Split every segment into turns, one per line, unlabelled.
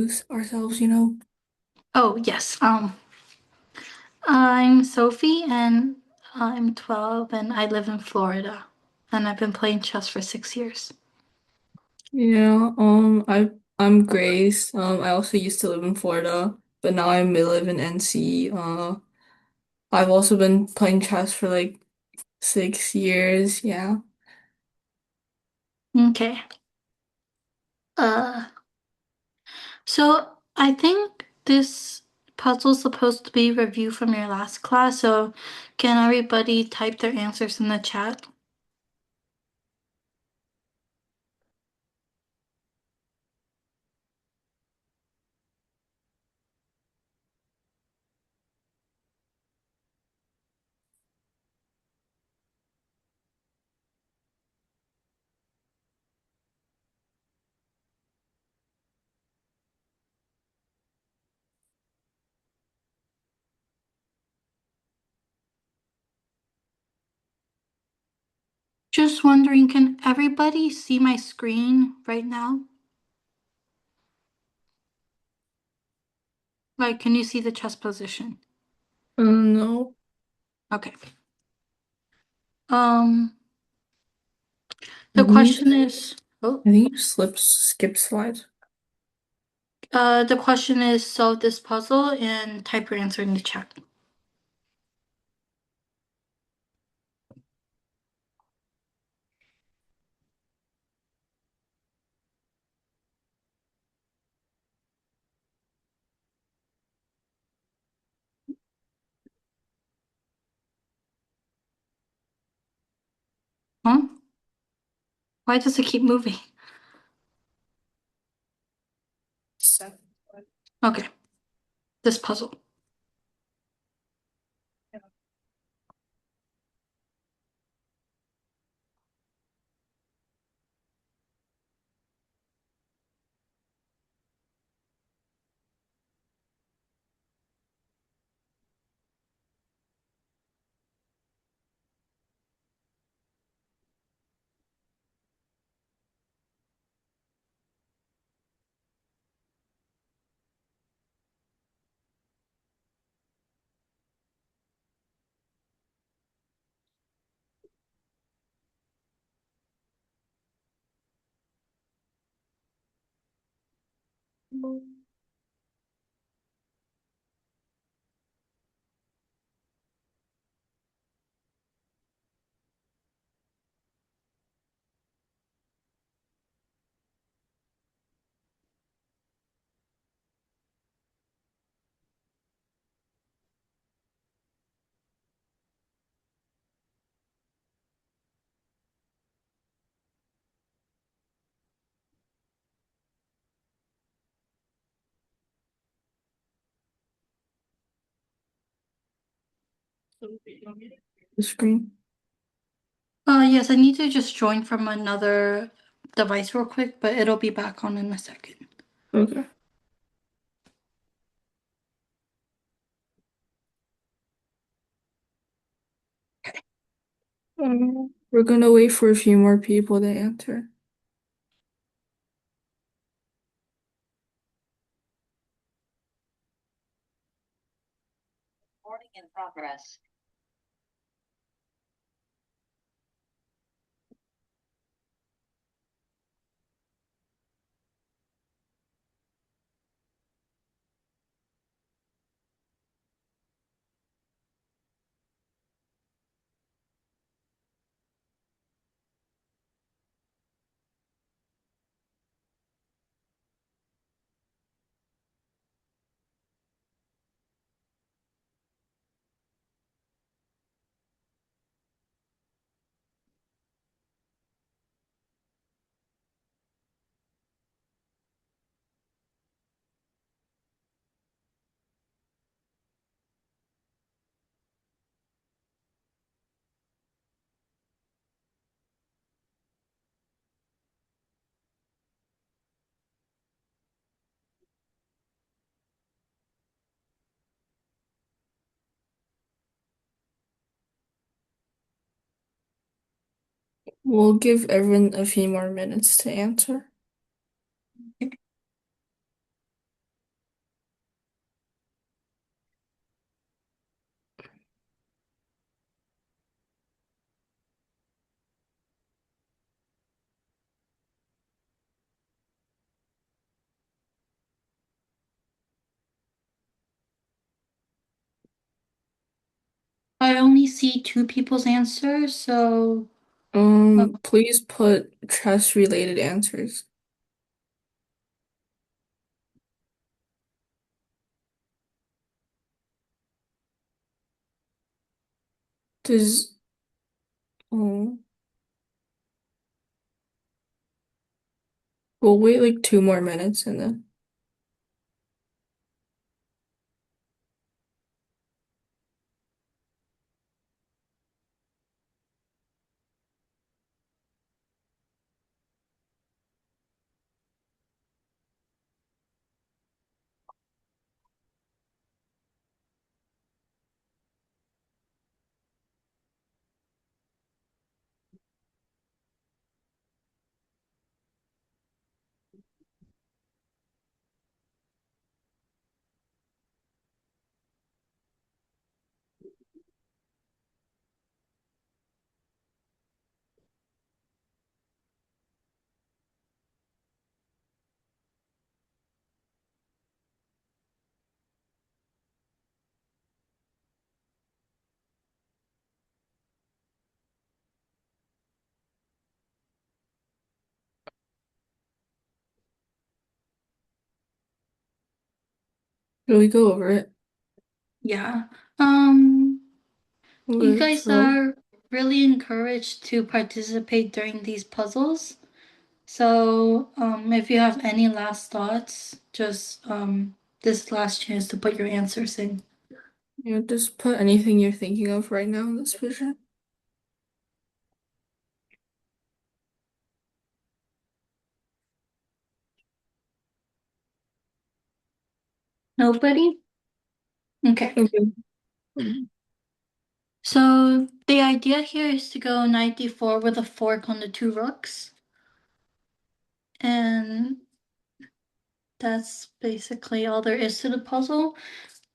Introduce ourselves.
Oh, yes. I'm Sophie and I'm 12 and I live in Florida. And I've been playing chess for 6 years.
Yeah, I'm Grace. I also used to live in Florida, but now I live in NC. I've also been playing chess for like 6 years. Yeah.
Okay. Uh, so I think this puzzle's supposed to be review from your last class, so can everybody type their answers in the chat? Just wondering, can everybody see my screen right now? Like, can you see the chess position?
No,
Okay. Um,
I
the
think you,
question is, oh,
I think you skip slides.
The question is solve this puzzle and type your answer in the chat. Huh? Why does it keep moving? Okay, this puzzle.
The screen.
Yes, I need to just join from another device real quick, but it'll be back on in a second.
Okay. We're gonna wait for a few more people to enter.
Recording in progress.
We'll give everyone a few more minutes to answer.
see two people's answers, so
Please put chess related answers. Does oh we'll wait like 2 more minutes and then will we go over it?
yeah. Um, you
Okay,
guys
so
are really encouraged to participate during these puzzles. So, if you have any last thoughts, just this last chance to put your answers in.
just put anything you're thinking of right now in this picture.
Nobody? Okay.
Okay. Um,
So the idea here is to go 94 with a fork on the two rooks. And that's basically all there is to the puzzle.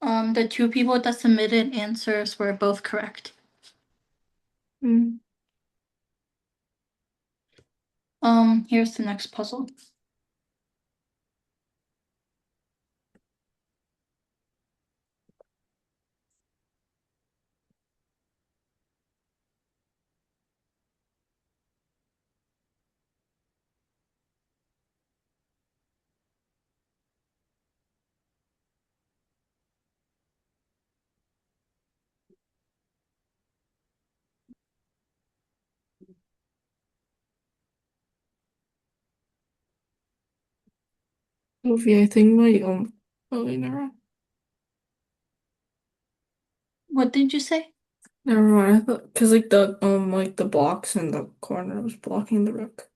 The two people that submitted answers were both correct.
mm,
Here's the next puzzle.
Sophie, I think my oh wait, never mind.
What did you say?
Never mind. I thought because like the box in the corner was blocking the rook.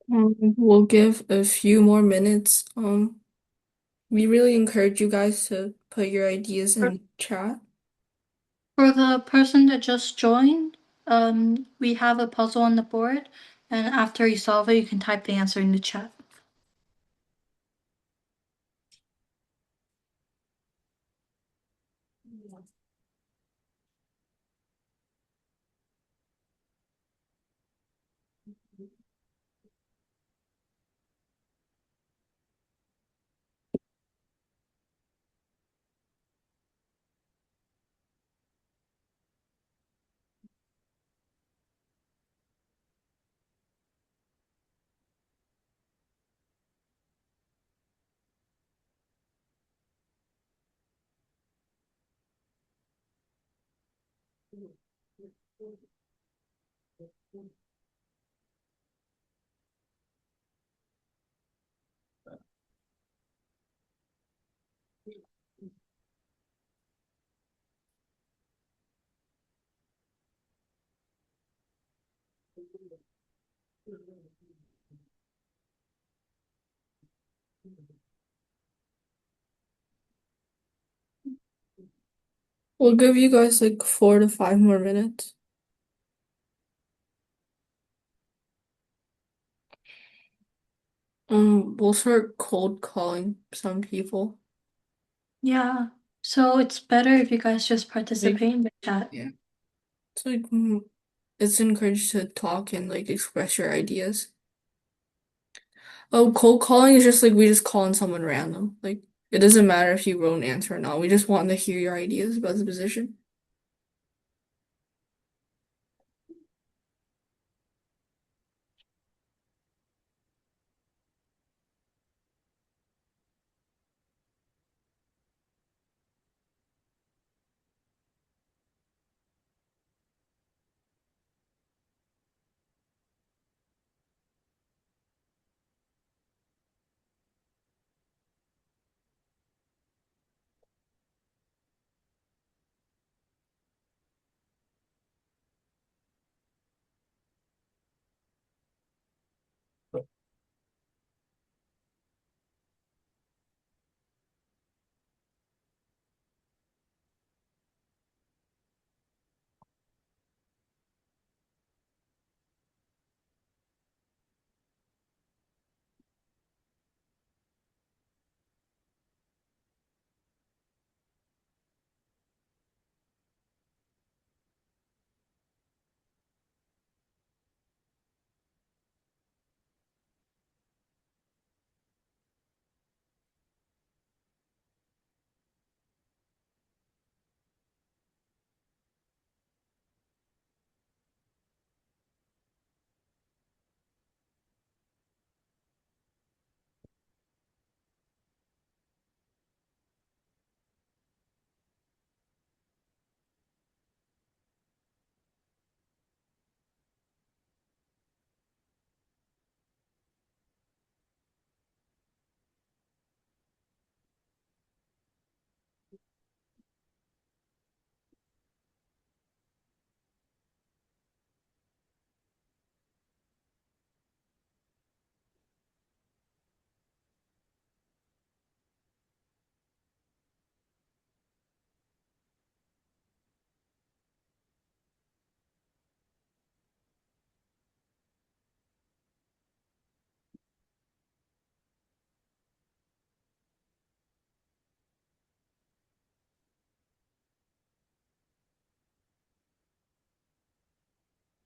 We'll give a few more minutes. We really encourage you guys to put your ideas in chat.
For the person that just joined, we have a puzzle on the board, and after you solve it, you can type the answer in the chat.
We'll give you guys like 4 to 5 more minutes. We'll start cold calling some people.
Yeah. So it's better if you guys just
Like,
participate in the chat.
yeah. It's like it's encouraged to talk and like express your ideas. Oh, cold calling is just like we just call on someone random. Like it doesn't matter if you wrote an answer or not. We just want to hear your ideas about the position.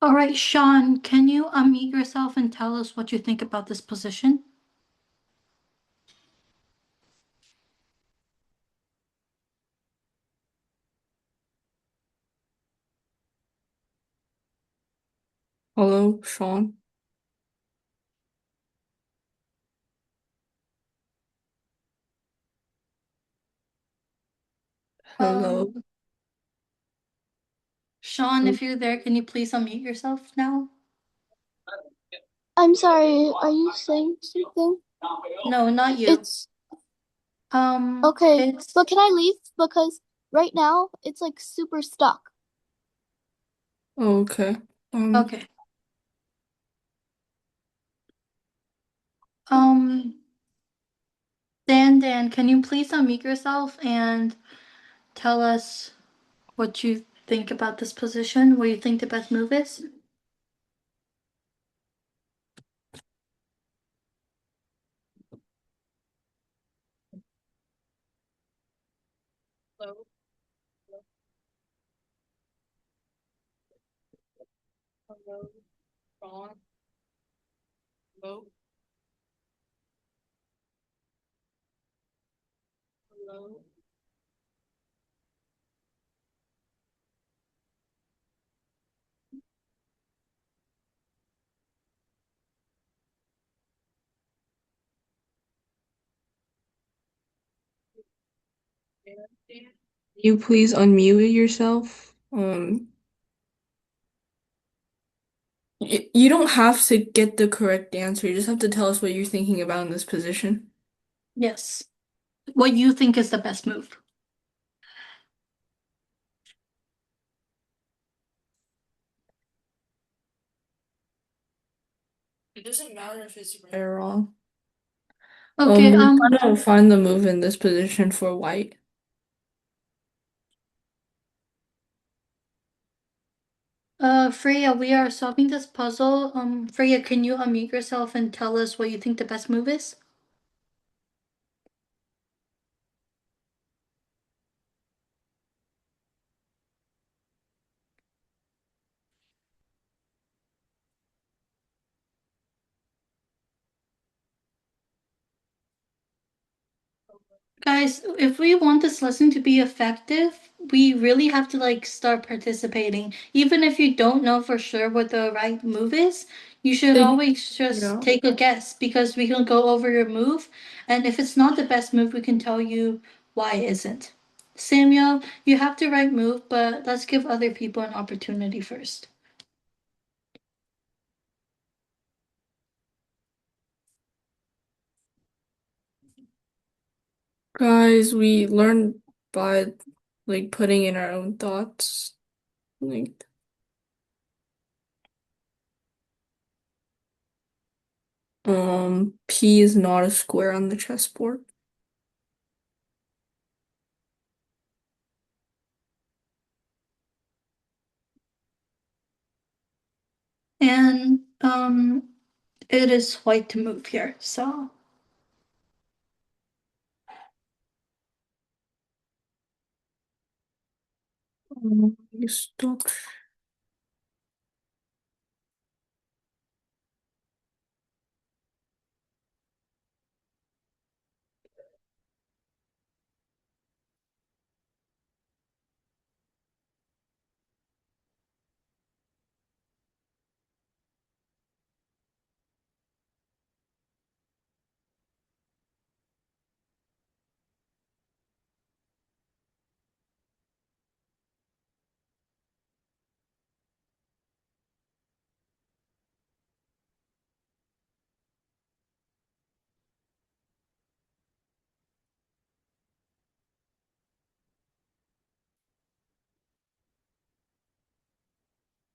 All right, Sean, can you unmute yourself and tell us what you think about this position?
Hello, Sean. Hello.
Um, Sean, if you're there, can you please unmute yourself now?
I'm sorry, are you saying something?
No, not you.
It's okay,
It's
but can I leave? Because right now it's like super stuck.
Okay. Um,
okay. Um, Dan, can you please unmute yourself and tell us what you think think about this position, what you think the best move is?
Hello, hello, Ron, hello, hello. Can you please unmute yourself? You don't have to get the correct answer. You just have to tell us what you're thinking about in this position.
Yes. What you think is the best move?
It doesn't matter if it's right or wrong.
Okay,
We're trying to find the move in this position for white.
Freya, we are solving this puzzle. Freya, can you unmute yourself and tell us what you think the best move is? Guys, if we want this lesson to be effective, we really have to like start participating. Even if you don't know for sure what the right move is, you should
They,
always just
yeah.
take a guess because we can go over your move. And if it's not the best move, we can tell you why it isn't. Samuel, you have the right move, but let's give other people an opportunity first.
Guys, we learn by like putting in our own thoughts. Like, P is not a square on the chessboard.
And it is white to move here, so
You stop.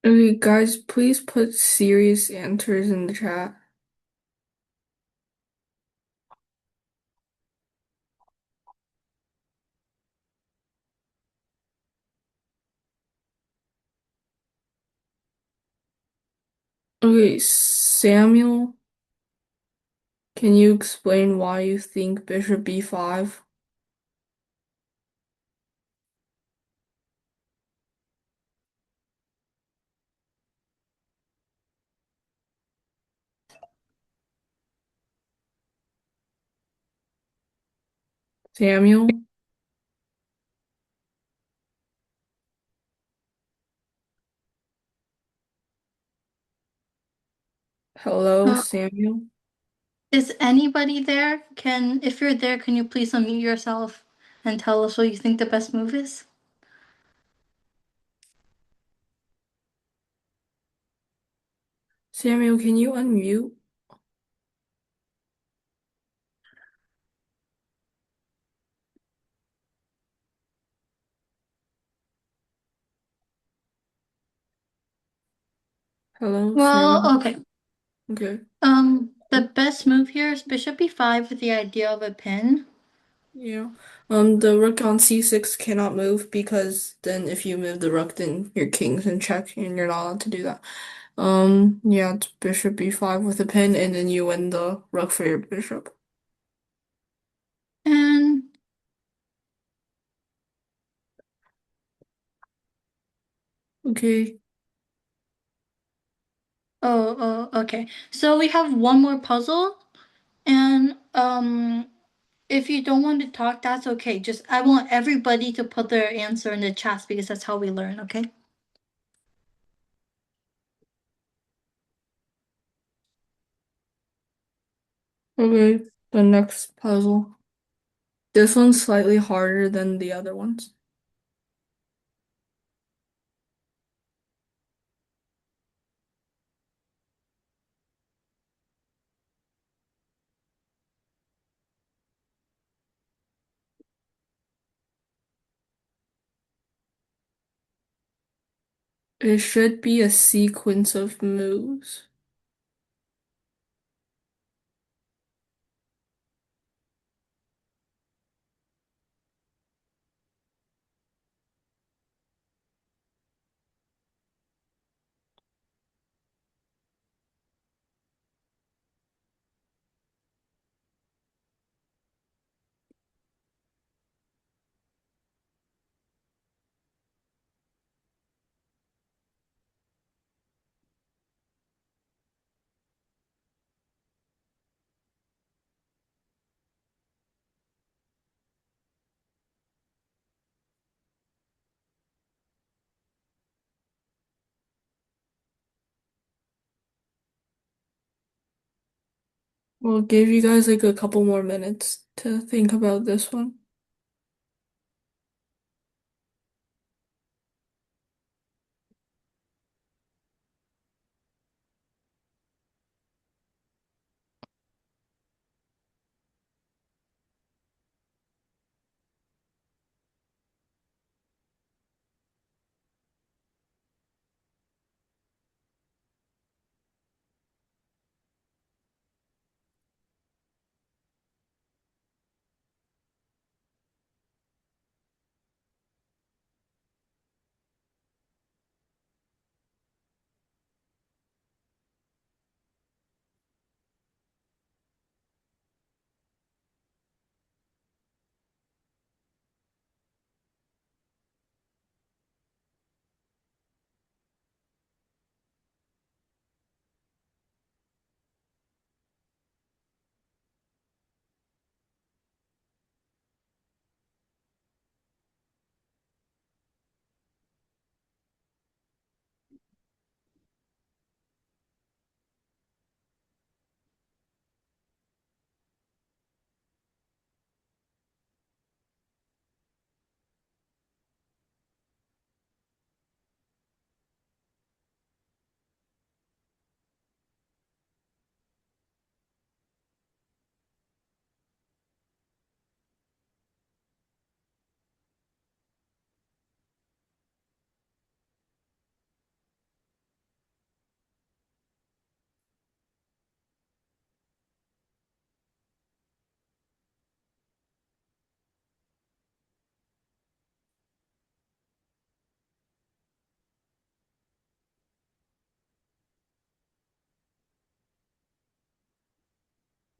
Okay, guys, please put serious answers in the chat. Okay, Samuel, can you explain why you think bishop b5? Samuel? Hello,
uh,
Samuel?
is anybody there? If you're there, can you please unmute yourself and tell us what you think the best move is?
Samuel, can you unmute? Hello, Samuel?
Well, okay.
Okay.
The best move here is bishop b5 with the idea of a pin.
Yeah. The rook on c6 cannot move because then if you move the rook, then your king's in check and you're not allowed to do that. Yeah, it's bishop b5 with a pin, and then you win the rook for your bishop.
And
Okay.
okay. So we have one more puzzle, and if you don't want to talk, that's okay. Just I want everybody to put their answer in the chat because that's how we learn, okay?
Okay, the next puzzle. This one's slightly harder than the other ones. It should be a sequence of moves. We'll give you guys like a couple more minutes to think about this one.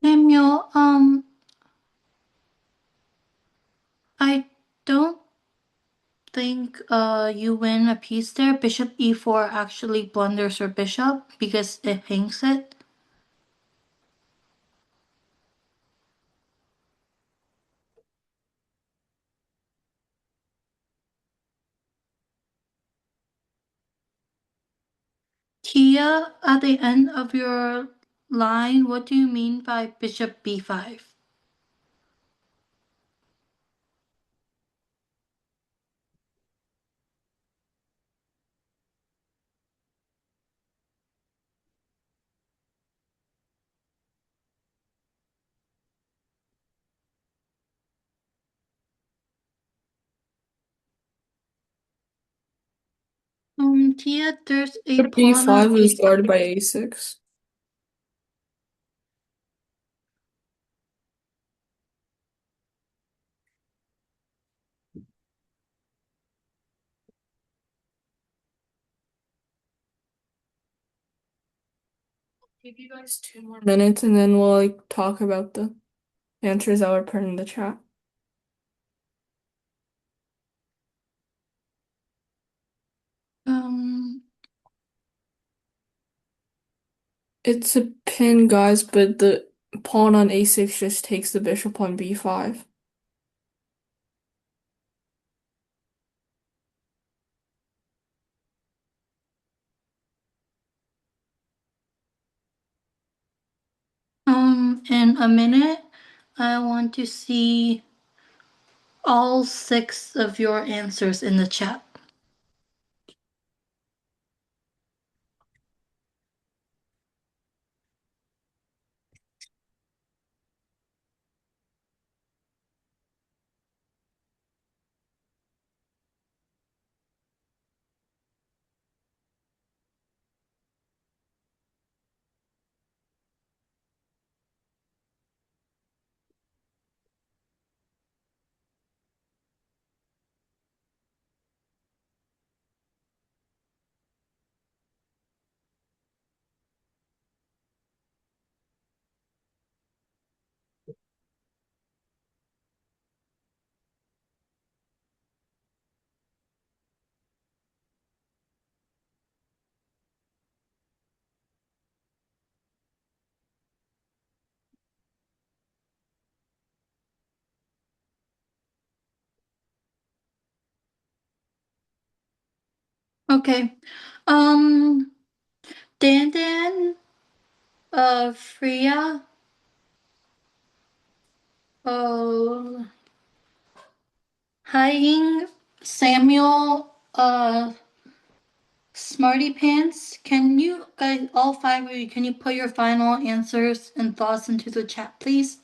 Samuel, I don't think you win a piece there. Bishop e4 actually blunders her bishop because it hangs it. Tia, at the end of your line, what do you mean by bishop b5? Tia, there's a pawn on
b5 is
a.
guarded by a6. Give you guys 2 more minutes and then we'll like talk about the answers that were put in the chat.
Um,
It's a pin, guys, but the pawn on a6 just takes the bishop on b5.
in a minute, I want to see all 6 of your answers in the chat. Okay. Um, Dan, Freya, uh, Haiying, Samuel, Smarty Pants, can you guys, all 5 of you, can you put your final answers and thoughts into the chat, please?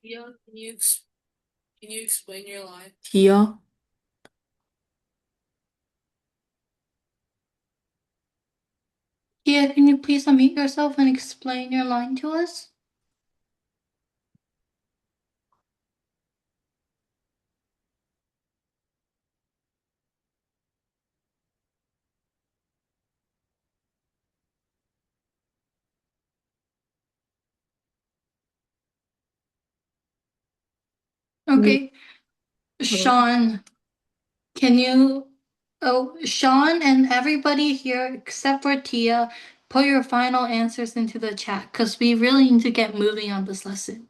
Yeah, can you explain your line? Tia?
Yeah, can you please unmute yourself and explain your line to us? Okay,
Hello?
Sean, can you, oh, Sean and everybody here except for Tia, put your final answers into the chat because we really need to get moving on this lesson.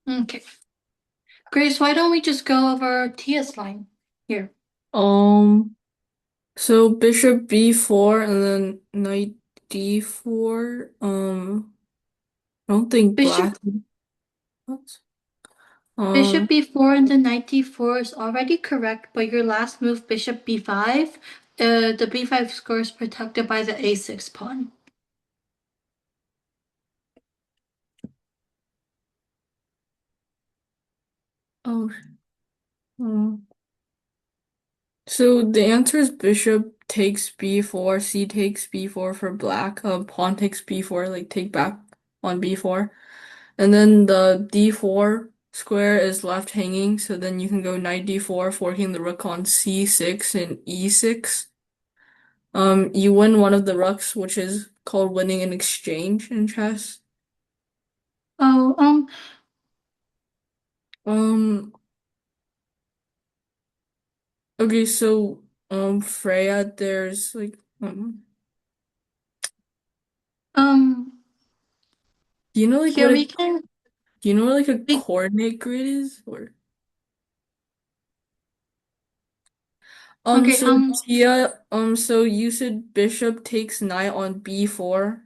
Okay. Grace, why don't we just go over Tia's line here?
Um, so bishop b4 and then knight d4. I don't think
Bishop
black. What?
Bishop
Um,
b4 and then knight d4 is already correct, but your last move, bishop b5, the b5 square is protected by the a6 pawn.
oh, um, so the answer is bishop takes b4, c takes b4 for black, pawn takes b4, like take back on b4. And then the d4 square is left hanging, so then you can go knight d4, forking the rook on c6 and e6. You win one of the rooks, which is called winning an exchange in chess.
Oh,
Um, okay, so Freya, there's like
um,
do you know like
here we can,
do you know what like a
we,
coordinate grid is? Or
okay,
so Tia, so you said bishop takes knight on b4,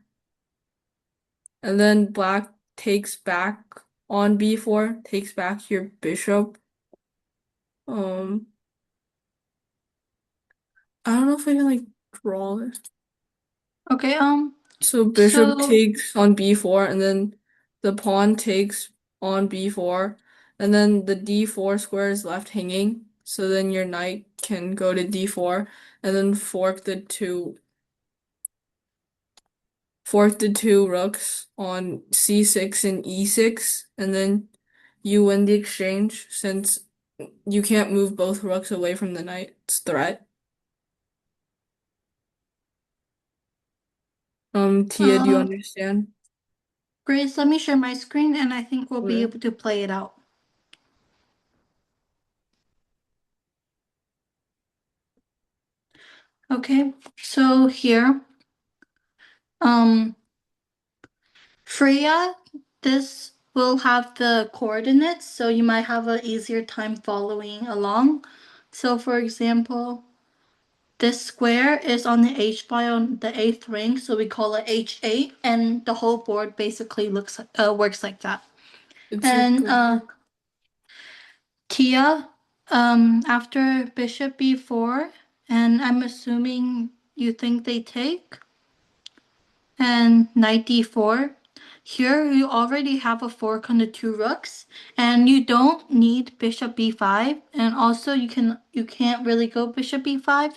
and then black takes back on b4, takes back your bishop. Um, I don't know if I can like draw this.
okay,
So bishop
so,
takes on b4, and then the pawn takes on b4, and then the d4 square is left hanging. So then your knight can go to d4, and then fork the two rooks on c6 and e6, and then you win the exchange since you can't move both rooks away from the knight's threat. Tia, do you
uh,
understand?
Grace, let me share my screen and I think we'll be
Okay.
able to play it out. Okay, so here, um, Freya, this will have the coordinates, so you might have an easier time following along. So for example, this square is on the H bar on the eighth ring, so we call it H8, and the whole board basically works like that.
It's like
And Tia, after bishop b4, and I'm assuming you think they take, and knight d4. Here you already have a fork on the two rooks, and you don't need bishop b5. And also you can't really go bishop b5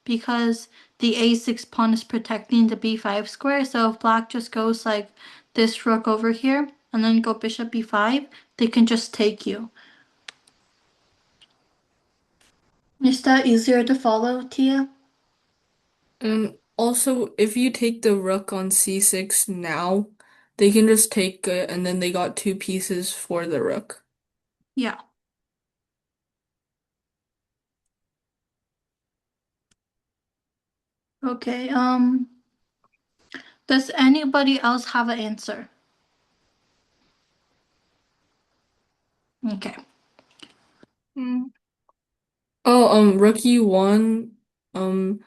because the a6 pawn is protecting the b5 square. So if black just goes like this rook over here and then go bishop b5, they can just take you. Is that easier to follow, Tia?
And also, if you take the rook on c6 now, they can just take it and then they got two pieces for the rook.
Yeah. Okay. Does anybody else have an answer? Okay.
Mm. Oh, rook e1, um,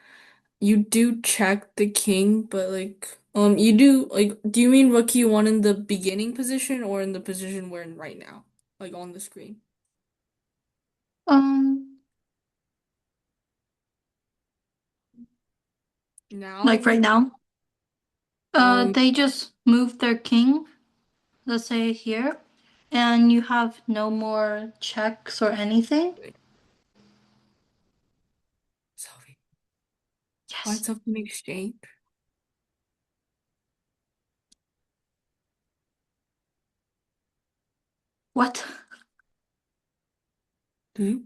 you do check the king, but like, you do like, do you mean rook e1 in the beginning position or in the position we're in right now, like on the screen?
Um,
Now,
like right now.
um,
They just moved their king, let's say here, and you have no more checks or anything.
wait, Sophie, find
Yes.
something in exchange.
What?
Do you?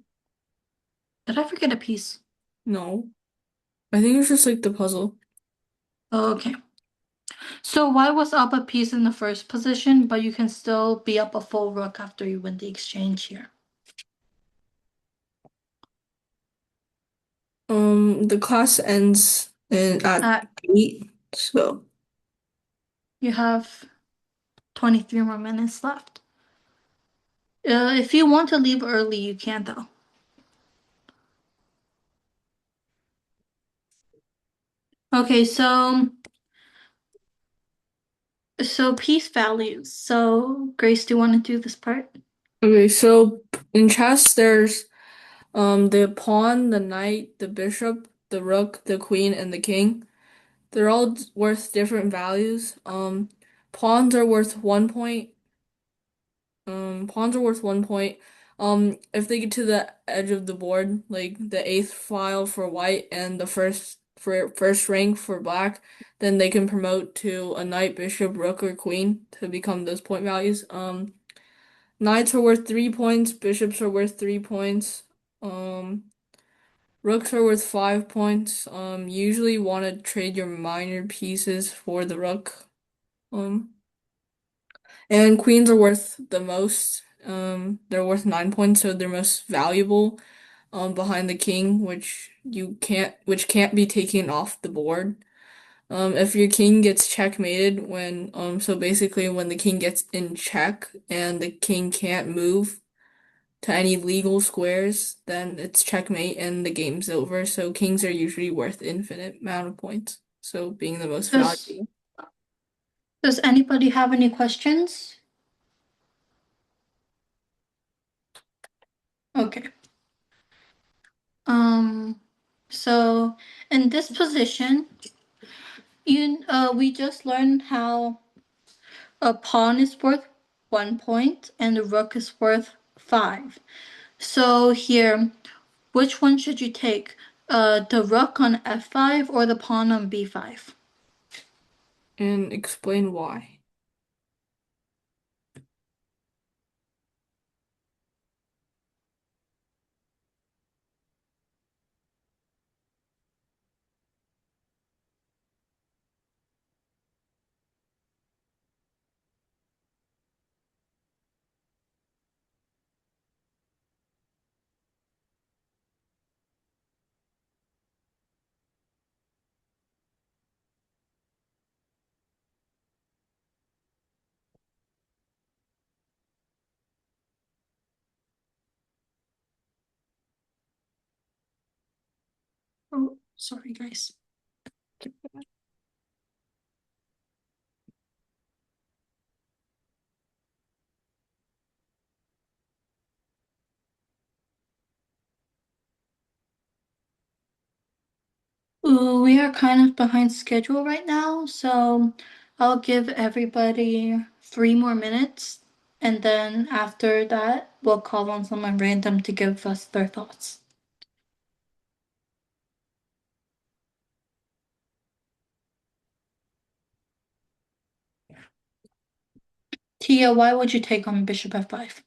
Did I forget a piece?
No, I think it's just like the puzzle.
Oh, okay. So why was up a piece in the first position, but you can still be up a full rook after you win the exchange here?
The class ends at
Uh,
8, so
you have 23 more minutes left. If you want to leave early, you can though. Okay, so piece values. So Grace, do you want to do this part?
okay. So in chess, there's the pawn, the knight, the bishop, the rook, the queen, and the king. They're all worth different values. Pawns are worth 1 point. Pawns are worth 1 point. If they get to the edge of the board, like the eighth file for white and the first rank for black, then they can promote to a knight, bishop, rook, or queen to become those point values. Knights are worth 3 points, bishops are worth 3 points. Um, Rooks are worth 5 points. Usually want to trade your minor pieces for the rook. Um, and queens are worth the most. They're worth 9 points, so they're most valuable. Behind the king, which can't be taken off the board. If your king gets checkmated so basically when the king gets in check and the king can't move to any legal squares, then it's checkmate and the game's over. So kings are usually worth infinite amount of points. So being the most
Does
valuable.
Does anybody have any questions? Okay. Um, so in this position, we just learned how a pawn is worth 1 point and a rook is worth 5. So here, which one should you take? The rook on f5 or the pawn on b5?
And explain why.
Oh, sorry, guys. Ooh, we are kind of behind schedule right now, so I'll give everybody 3 more minutes, and then after that, we'll call on someone random to give us their thoughts. Tia, why would you take on bishop f5?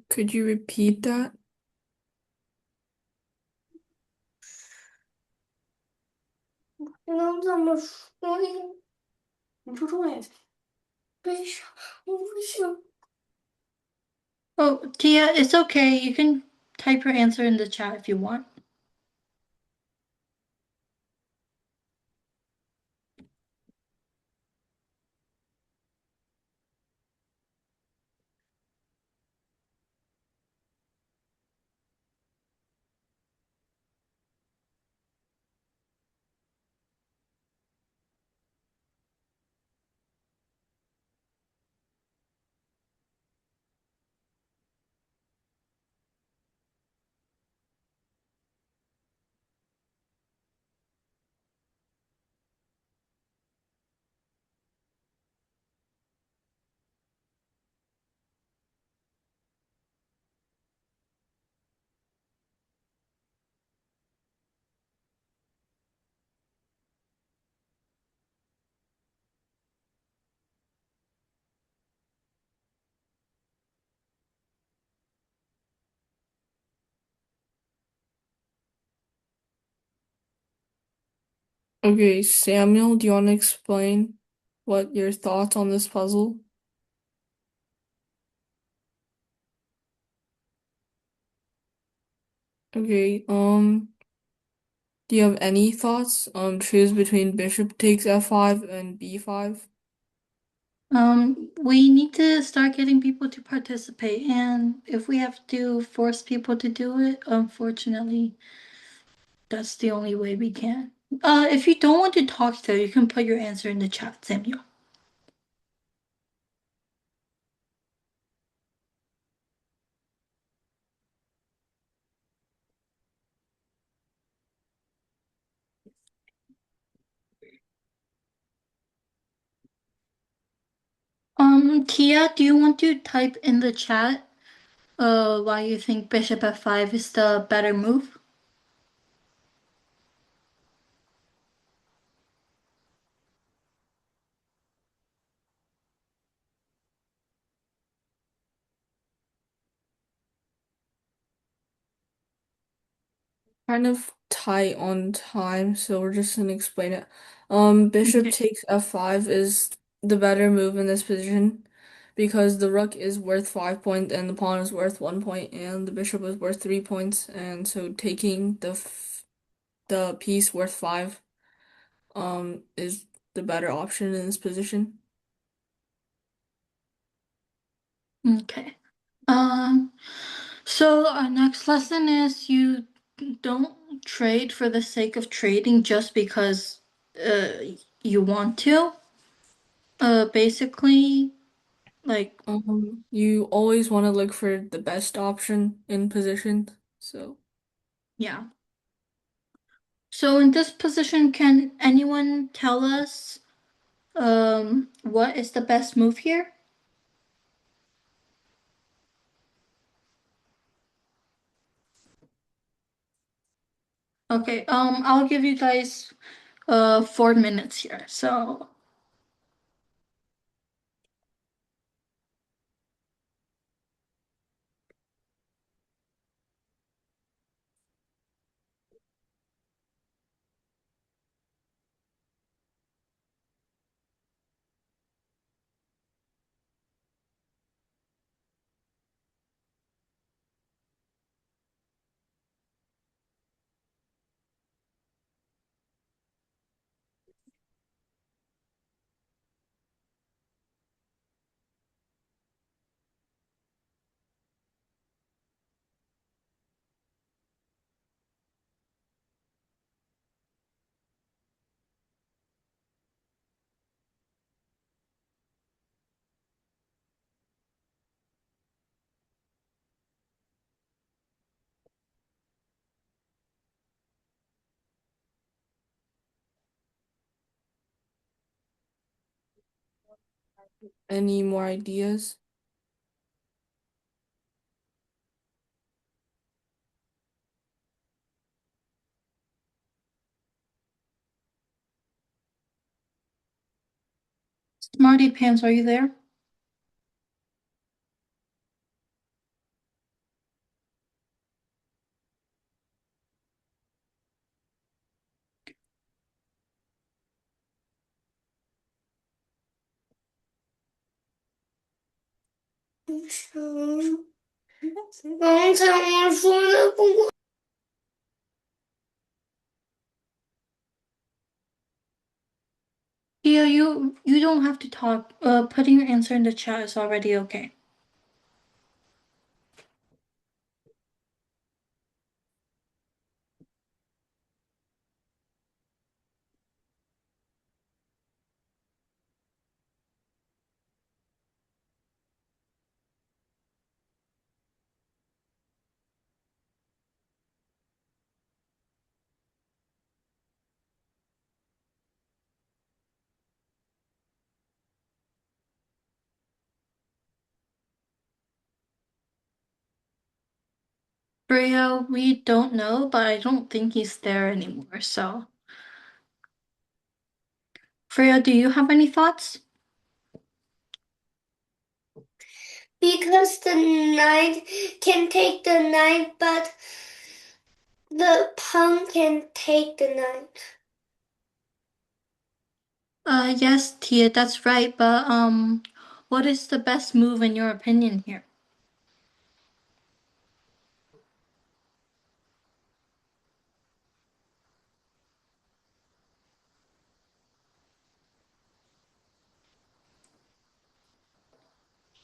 Could you repeat that?
Oh, Tia, it's okay. You can type your answer in the chat if you want.
Okay, Samuel, do you want to explain what your thoughts on this puzzle? Okay, do you have any thoughts? Choose between bishop takes f5 and b5.
We need to start getting people to participate, and if we have to force people to do it, unfortunately, that's the only way we can. If you don't want to talk though, you can put your answer in the chat, Samuel. Tia, do you want to type in the chat why you think bishop f5 is the better move?
kind of tight on time, so we're just gonna explain it. Bishop
Okay.
takes f5 is the better move in this position because the rook is worth 5 points and the pawn is worth 1 point and the bishop is worth 3 points, and so taking the piece worth five is the better option in this position.
Okay. Um, so our next lesson is you don't trade for the sake of trading just because uh you want to. Basically, like,
You always want to look for the best option in position, so.
yeah. So in this position, can anyone tell us what is the best move here? Okay, I'll give you guys 4 minutes here. So
Any more ideas?
Smarty Pants, are you there? Yeah, you don't have to talk. Putting your answer in the chat is already okay. Freya, we don't know, but I don't think he's there anymore. So, Freya, do you have any thoughts?
Because the knight can take the knight, but the pawn can take the knight.
Yes, Tia, that's right. But what is the best move in your opinion here?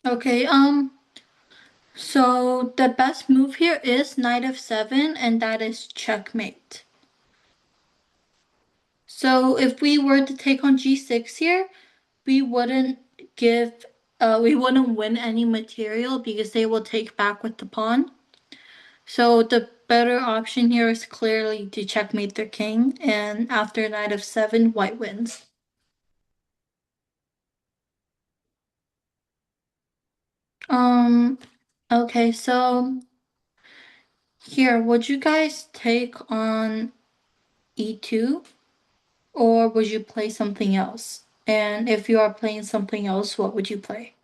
Okay, so the best move here is Knight of Seven, and that is checkmate. So if we were to take on G6 here, we wouldn't give we wouldn't win any material because they will take back with the pawn. So the better option here is clearly to checkmate their king, and after Knight of Seven, white wins. Um okay, so here, would you guys take on E2 or would you play something else? And if you are playing something else, what would you play?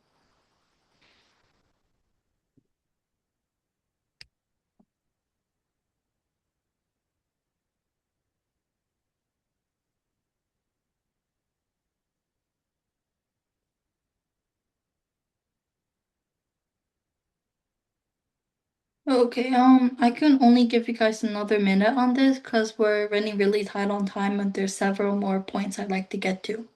Okay, I can only give you guys another minute on this because we're running really tight on time and there's several more points I'd like to get to.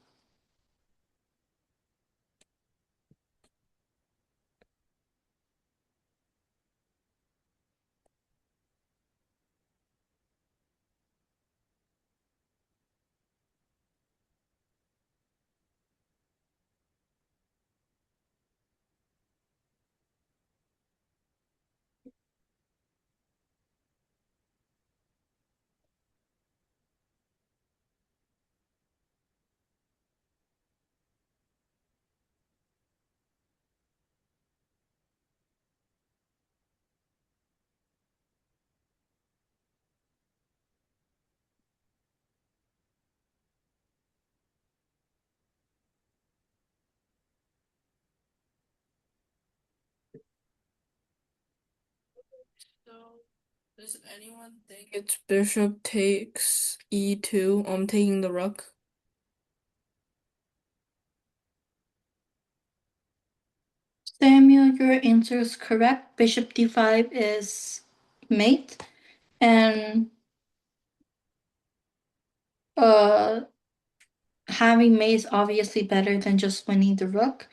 So, does anyone think it's bishop takes e2, taking the rook?
Samuel, your answer is correct. Bishop d5 is mate, and uh having mate is obviously better than just winning the rook.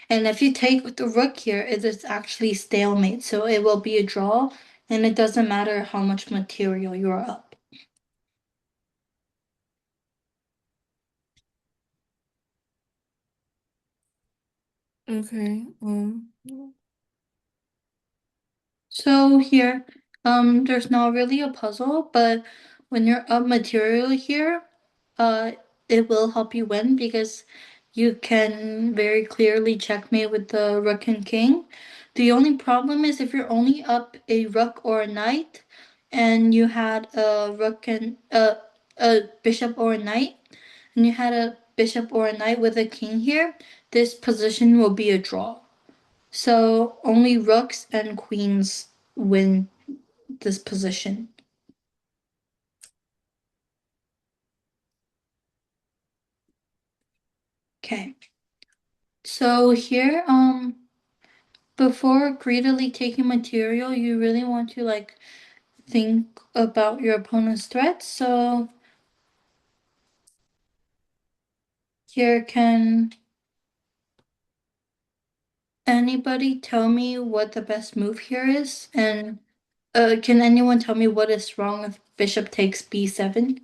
And if you take the rook here, it is actually stalemate, so it will be a draw, and it doesn't matter how much material you're up.
Okay,
So here, there's not really a puzzle, but when you're up material here, uh, it will help you win because you can very clearly checkmate with the rook and king. The only problem is if you're only up a rook or a knight, and you had a rook and a bishop or a knight, and you had a bishop or a knight with a king here, this position will be a draw. So only rooks and queens win this position. Okay. So here, before greedily taking material, you really want to like think about your opponent's threats. So here, can anybody tell me what the best move here is? And can anyone tell me what is wrong if bishop takes b7?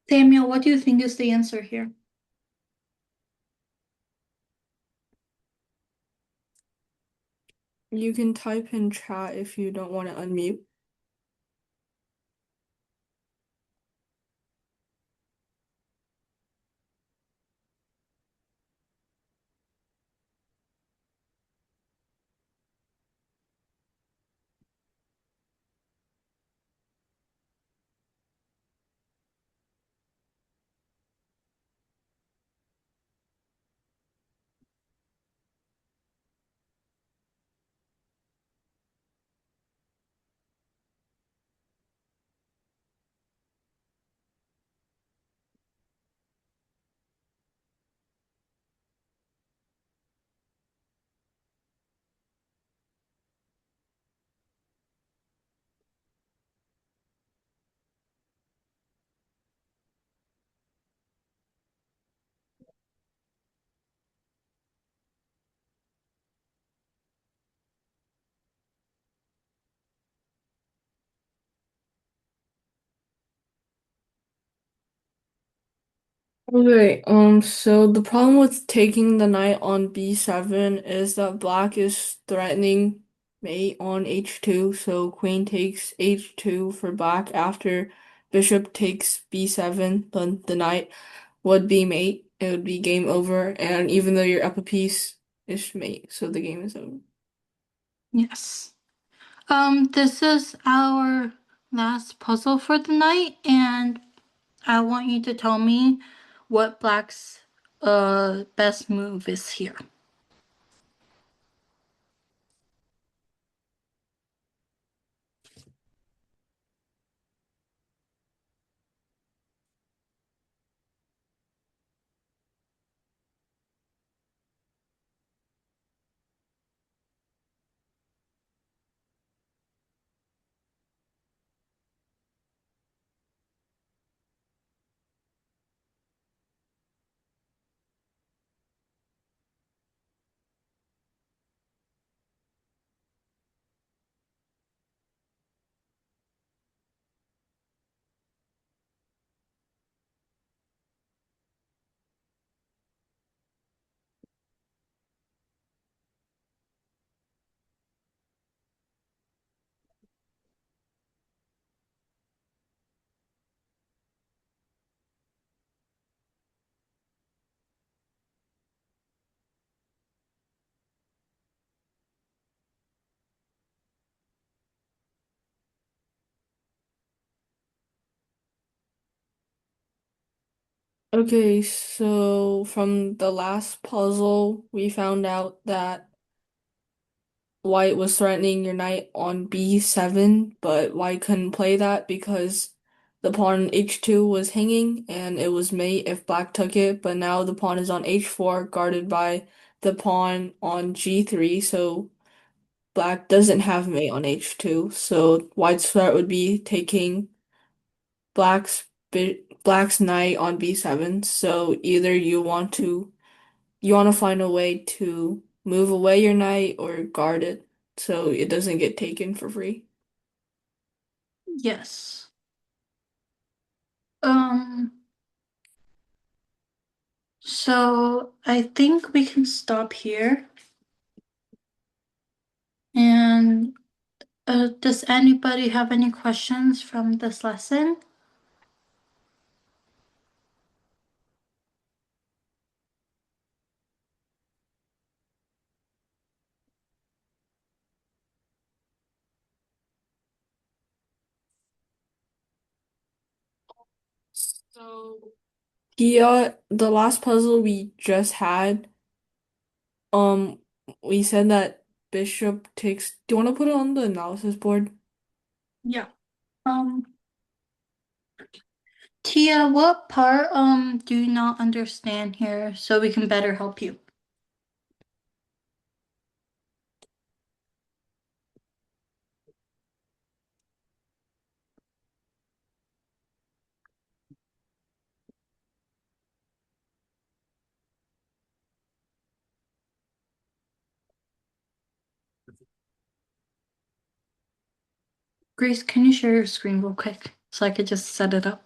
Samuel, what do you think is the answer here?
you can type in chat if you don't want to unmute. Okay, so the problem with taking the knight on b7 is that black is threatening mate on h2, so queen takes h2 for black after bishop takes b7, then the knight would be mate. It would be game over, and even though you're up a piece, is mate, so the game is over.
Yes. This is our last puzzle for the night, and I want you to tell me what Black's best move is here.
Okay, so from the last puzzle, we found out that White was threatening your knight on B7, but White couldn't play that because the pawn on H2 was hanging and it was mate if Black took it, but now the pawn is on H4 guarded by the pawn on G3, so Black doesn't have mate on H2, so White's threat would be taking Black's knight on B7, so either you want to find a way to move away your knight or guard it so it doesn't get taken for free.
Yes. Um, so I think we can stop here. And does anybody have any questions from this lesson?
So yeah, the last puzzle we just had, um, we said that bishop takes. Do you want to put it on the analysis board?
Yeah. Um, Tia, what part do you not understand here so we can better help you? Grace, can you share your screen real quick so I could just set it up?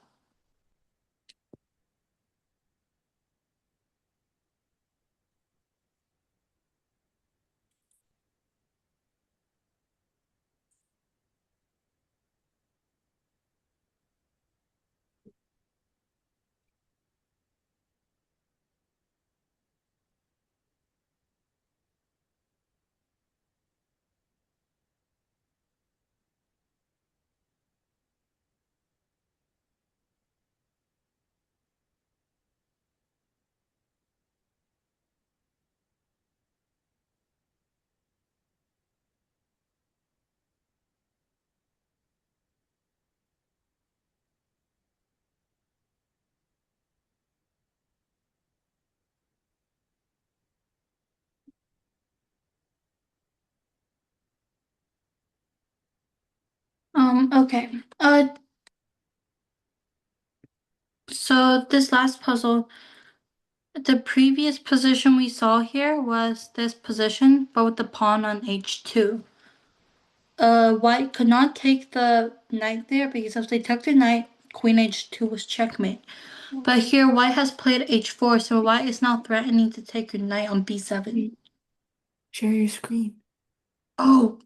Okay. So this last puzzle, the previous position we saw here was this position, but with the pawn on H2. White could not take the knight there because if they took the knight, Queen H2 was checkmate. But here, White has played H4, so White is now threatening to take your knight on B7.
Share your screen.
Oh,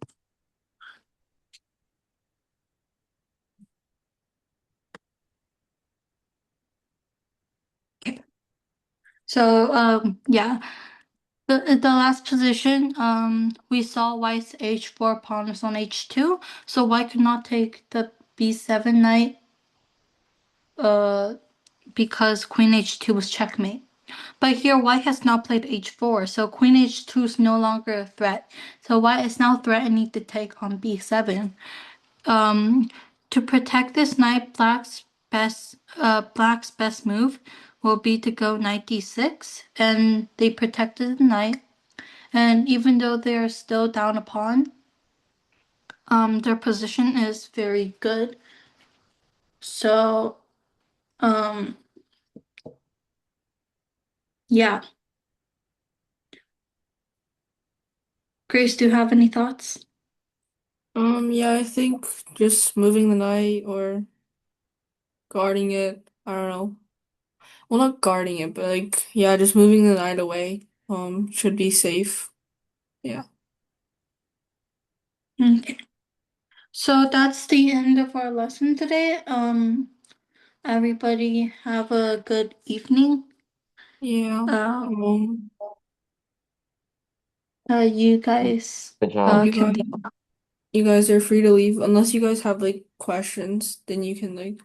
okay. So, yeah. The last position, we saw white's h4 pawn is on h2, so white could not take the b7 knight, uh, because queen h2 was checkmate. But here white has now played h4, so queen h2 is no longer a threat. So white is now threatening to take on b7. Um, to protect this knight, black's best move will be to go knight d6, and they protected the knight. And even though they are still down a pawn, their position is very good. So, um, yeah. Grace, do you have any thoughts?
Yeah, I think just moving the knight or guarding it. I don't know. Well, not guarding it, but like, yeah, just moving the knight away. Should be safe. Yeah.
Okay. So that's the end of our lesson today. Everybody have a good evening.
Yeah.
Uh,
Um,
you guys
Good job.
you
can
guys,
leave.
you guys are free to leave unless you guys have like questions, then you can like